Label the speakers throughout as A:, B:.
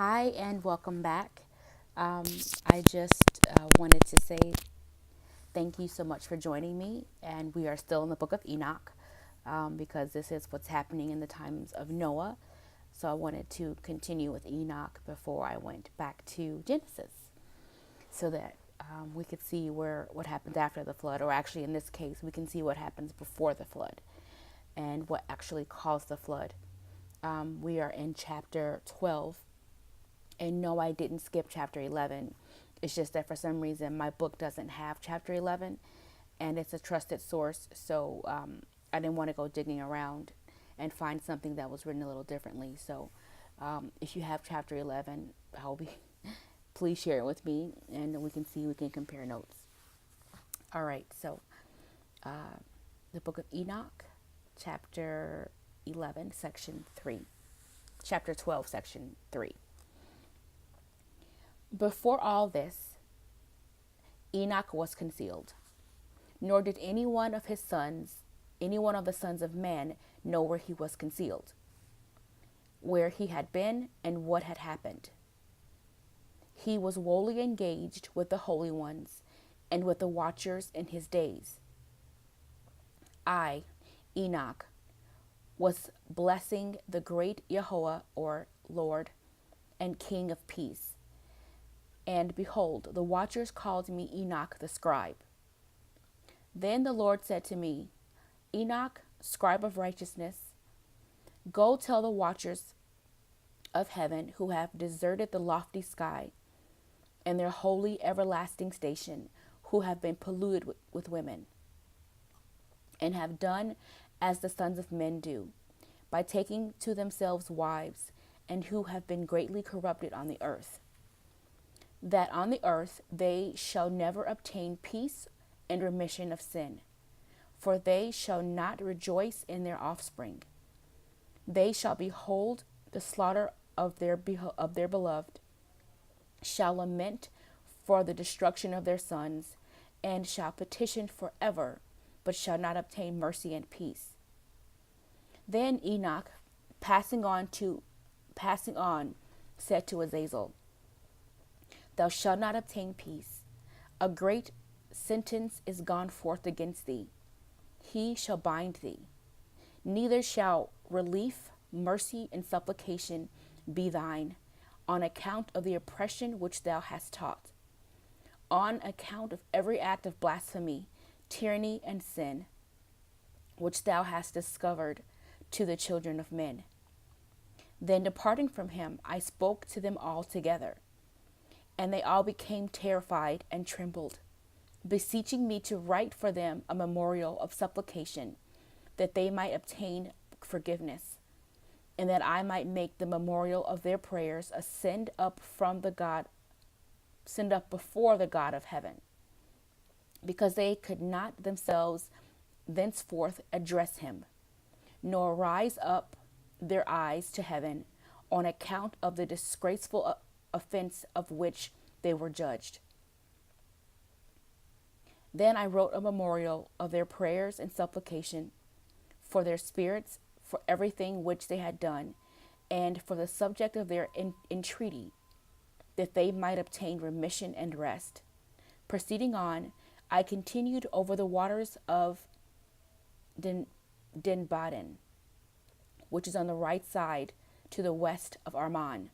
A: Hi, and welcome back. Um, I just wanted to say thank you so much for joining me. And we are still in the book of Enoch because this is what's happening in the times of Noah. So I wanted to continue with Enoch before I went back to Genesis so that we could see what happens after the flood, or actually, in this case, we can see what happens before the flood and what actually caused the flood. We are in chapter 12. And no, I didn't skip chapter 11. It's just that for some reason my book doesn't have chapter 11 and it's a trusted source. So I didn't want to go digging around and find something that was written a little differently. So if you have chapter 11, I'll be, please share it with me and we can compare notes. All right. So the book of Enoch, chapter 11, section 3, chapter 12, section 3. Before all this, Enoch was concealed, nor did any one of the sons of men, know where he was concealed, where he had been, and what had happened. He was wholly engaged with the holy ones and with the watchers in his days. I, Enoch, was blessing the great Yahweh, or Lord, and King of peace. And behold, the watchers called me Enoch the scribe. Then the Lord said to me, Enoch, scribe of righteousness, go tell the watchers of heaven who have deserted the lofty sky and their holy everlasting station, who have been polluted with women, and have done as the sons of men do, by taking to themselves wives, and who have been greatly corrupted on the earth, that on the earth they shall never obtain peace and remission of sin, for they shall not rejoice in their offspring. They shall behold the slaughter of their beloved, shall lament for the destruction of their sons, and shall petition forever, but shall not obtain mercy and peace. Then Enoch, passing on, said to Azazel, Thou shalt not obtain peace. A great sentence is gone forth against thee. He shall bind thee. Neither shall relief, mercy, and supplication be thine, on account of the oppression which thou hast taught, on account of every act of blasphemy, tyranny, and sin, which thou hast discovered to the children of men. Then departing from him, I spoke to them all together, and they all became terrified and trembled, beseeching me to write for them a memorial of supplication, that they might obtain forgiveness, and that I might make the memorial of their prayers ascend up before the God of heaven, because they could not themselves thenceforth address him, nor rise up their eyes to heaven, on account of the disgraceful offense of which they were judged. Then I wrote a memorial of their prayers and supplication for their spirits, for everything which they had done, and for the subject of their entreaty, that they might obtain remission and rest. Proceeding on, I continued over the waters of Dinbaden, which is on the right side to the west of Arman,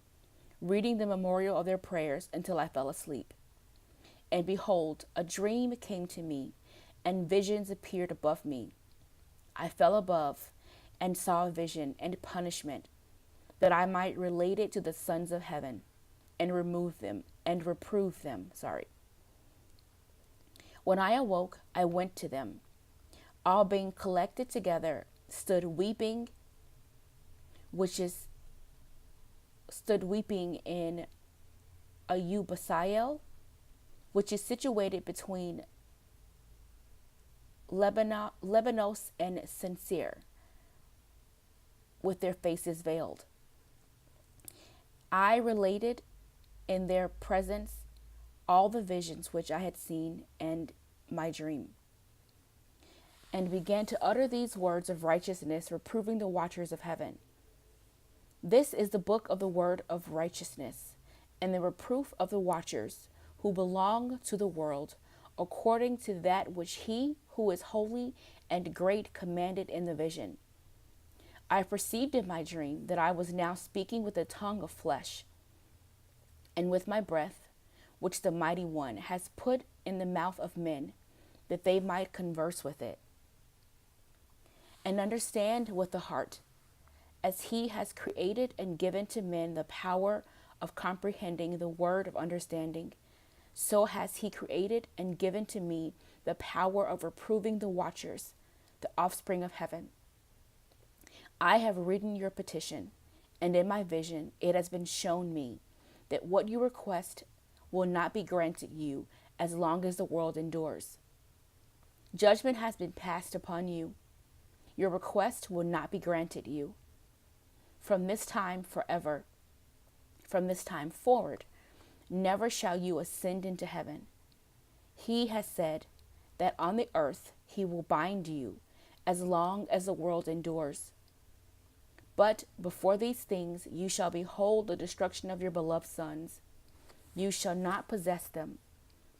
A: reading the memorial of their prayers until I fell asleep. And behold, a dream came to me, and visions appeared above me. I fell above and saw a vision and punishment, that I might relate it to the sons of heaven, and reprove them. When I awoke, I went to them. All being collected together, stood weeping in Eubasael, which is situated between Lebanos and Sincere, with their faces veiled. I related in their presence all the visions which I had seen and my dream, and began to utter these words of righteousness, reproving the watchers of heaven. This is the book of the word of righteousness, and the reproof of the watchers who belong to the world, according to that which he who is holy and great commanded in the vision. I perceived in my dream that I was now speaking with the tongue of flesh, and with my breath, which the Mighty One has put in the mouth of men, that they might converse with it, and understand with the heart, as he has created and given to men the power of comprehending the word of understanding, so has he created and given to me the power of reproving the watchers, the offspring of heaven. I have written your petition, and in my vision it has been shown me that what you request will not be granted you as long as the world endures. Judgment has been passed upon you. Your request will not be granted you. From this time forever, from this time forward, never shall you ascend into heaven. He has said that on the earth he will bind you as long as the world endures. But before these things you shall behold the destruction of your beloved sons. You shall not possess them,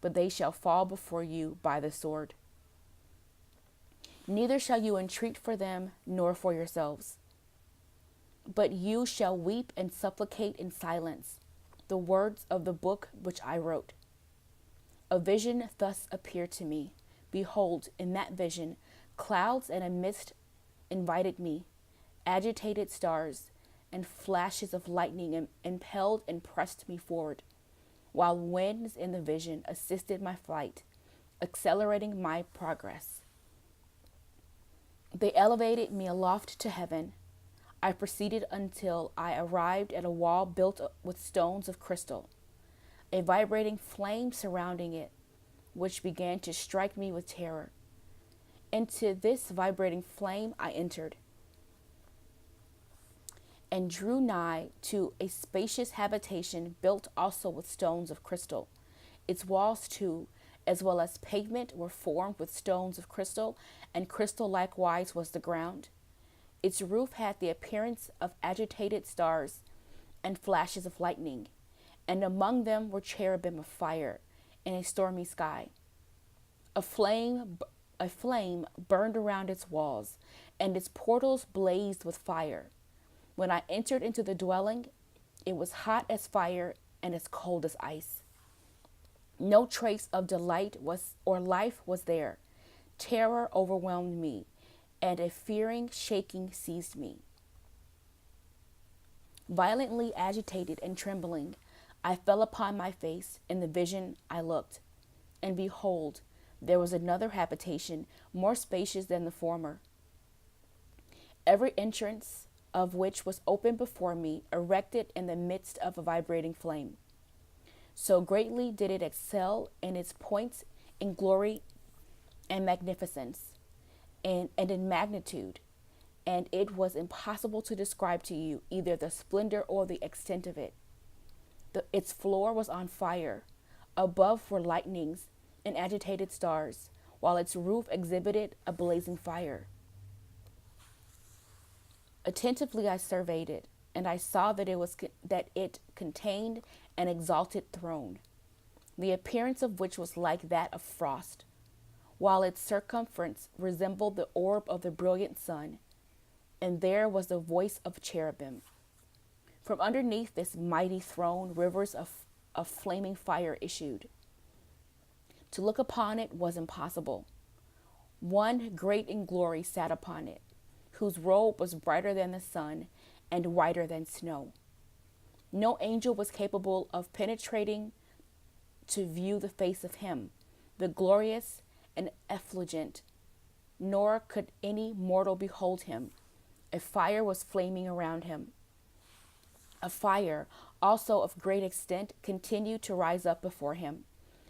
A: but they shall fall before you by the sword. Neither shall you entreat for them, nor for yourselves. But you shall weep and supplicate in silence the words of the book which I wrote. A vision thus appeared to me. Behold, in that vision, clouds and a mist invited me, agitated stars and flashes of lightning impelled and pressed me forward, while winds in the vision assisted my flight, accelerating my progress. They elevated me aloft to heaven. I proceeded until I arrived at a wall built with stones of crystal, a vibrating flame surrounding it, which began to strike me with terror. Into this vibrating flame I entered, and drew nigh to a spacious habitation built also with stones of crystal. Its walls too, as well as pavement, were formed with stones of crystal, and crystal likewise was the ground. Its roof had the appearance of agitated stars and flashes of lightning, and among them were cherubim of fire in a stormy sky. A flame burned around its walls, and its portals blazed with fire. When I entered into the dwelling, it was hot as fire and as cold as ice. No trace of delight or life was there. Terror overwhelmed me, and a fearing shaking seized me. Violently agitated and trembling, I fell upon my face. In the vision I looked, and behold, there was another habitation more spacious than the former, every entrance of which was open before me, erected in the midst of a vibrating flame. So greatly did it excel in its points in glory and magnificence, and in magnitude, and it was impossible to describe to you either the splendor or the extent of it. Its floor was on fire. Above were lightnings and agitated stars, while its roof exhibited a blazing fire. Attentively I surveyed it, and I saw that it contained an exalted throne, the appearance of which was like that of frost, while its circumference resembled the orb of the brilliant sun, and there was the voice of cherubim. From underneath this mighty throne, rivers of flaming fire issued. To look upon it was impossible. One great in glory sat upon it, whose robe was brighter than the sun and whiter than snow. No angel was capable of penetrating to view the face of him, the glorious and effulgent, nor could any mortal behold him. A fire was flaming around him. A fire, also of great extent, continued to rise up before him,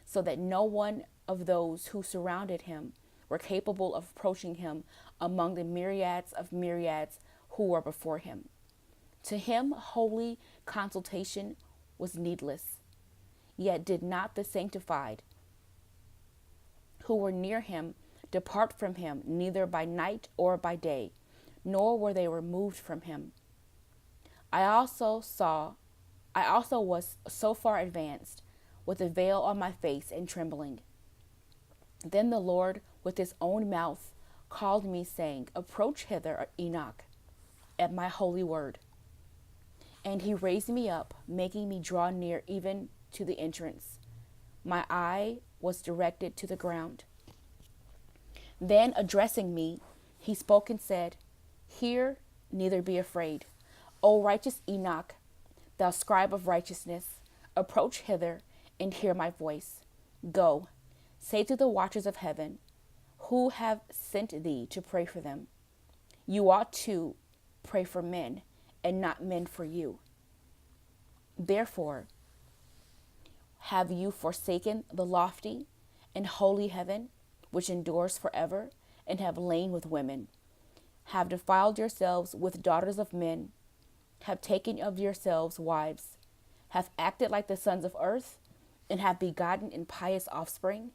A: so that no one of those who surrounded him were capable of approaching him among the myriads of myriads who were before him. To him, holy consultation was needless. Yet did not the sanctified who were near him depart from him, neither by night or by day, nor were they removed from him. I also saw, I also was so far advanced, with a veil on my face and trembling. Then the Lord, with his own mouth, called me, saying, Approach hither, Enoch, at my holy word. And he raised me up, making me draw near even to the entrance. My eye was directed to the ground. Then, addressing me, he spoke and said, Hear, neither be afraid. O righteous Enoch, thou scribe of righteousness, approach hither and hear my voice. Go, say to the watchers of heaven, who have sent thee to pray for them. You ought to pray for men, and not men for you. Therefore, have you forsaken the lofty and holy heaven, which endures forever, and have lain with women, have defiled yourselves with daughters of men, have taken of yourselves wives, have acted like the sons of earth, and have begotten impious offspring?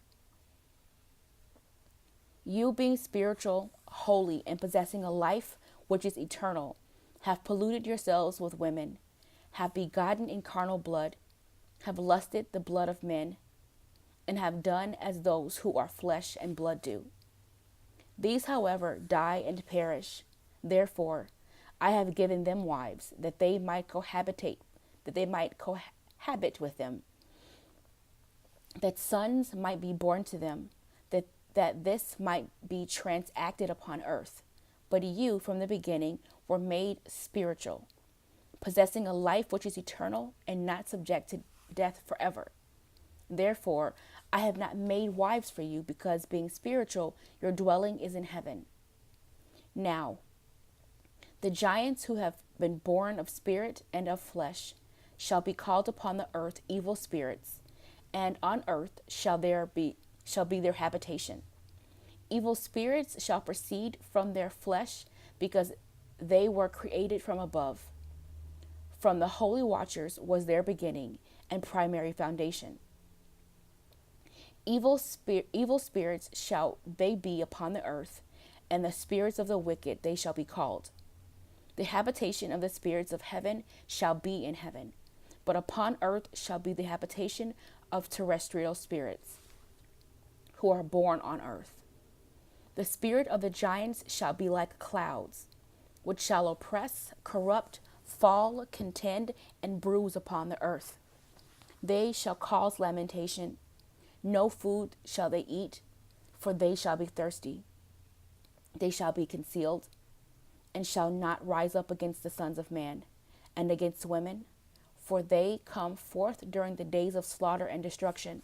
A: You, being spiritual, holy, and possessing a life which is eternal, have polluted yourselves with women, have begotten in carnal blood, have lusted the blood of men, and have done as those who are flesh and blood do. These, however, die and perish. Therefore, I have given them wives, that they might cohabit with them, that sons might be born to them, that this might be transacted upon earth. But you, from the beginning, were made spiritual, possessing a life which is eternal and not subject to death forever. Therefore, I have not made wives for you, because being spiritual, your dwelling is in heaven. Now, the giants who have been born of spirit and of flesh shall be called upon the earth evil spirits, and on earth shall be their habitation. Evil spirits shall proceed from their flesh, because they were created from above. From the holy watchers was their beginning and primary foundation. Evil spirits shall they be upon the earth, and the spirits of the wicked they shall be called. The habitation of the spirits of heaven shall be in heaven, but upon earth shall be the habitation of terrestrial spirits, who are born on earth. The spirit of the giants shall be like clouds, which shall oppress, corrupt, fall, contend, and bruise upon the earth. They shall cause lamentation. No food shall they eat, for they shall be thirsty. They shall be concealed, and shall not rise up against the sons of man, and against women, for they come forth during the days of slaughter and destruction.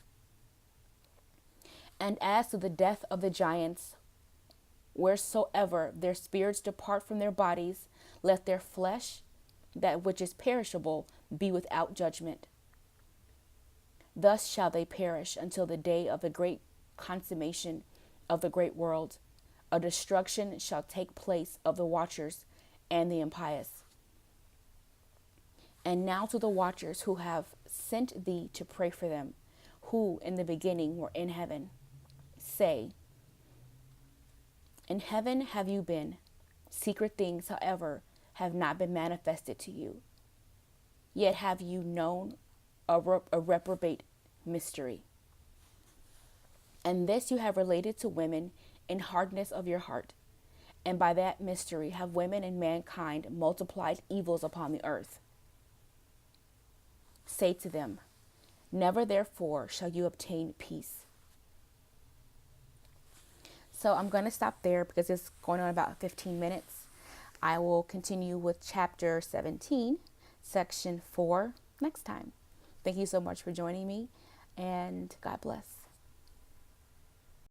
A: And as to the death of the giants, wheresoever their spirits depart from their bodies, let their flesh, that which is perishable, be without judgment. Thus shall they perish until the day of the great consummation of the great world. A destruction shall take place of the watchers and the impious. And now to the watchers who have sent thee to pray for them, who in the beginning were in heaven, say, in heaven have you been. Secret things, however, have not been manifested to you. Yet have you known a reprobate mystery. And this you have related to women in hardness of your heart. And by that mystery have women and mankind multiplied evils upon the earth. Say to them, never therefore shall you obtain peace. So I'm going to stop there because it's going on about 15 minutes. I will continue with chapter 17, section 4 next time. Thank you so much for joining me, and God bless.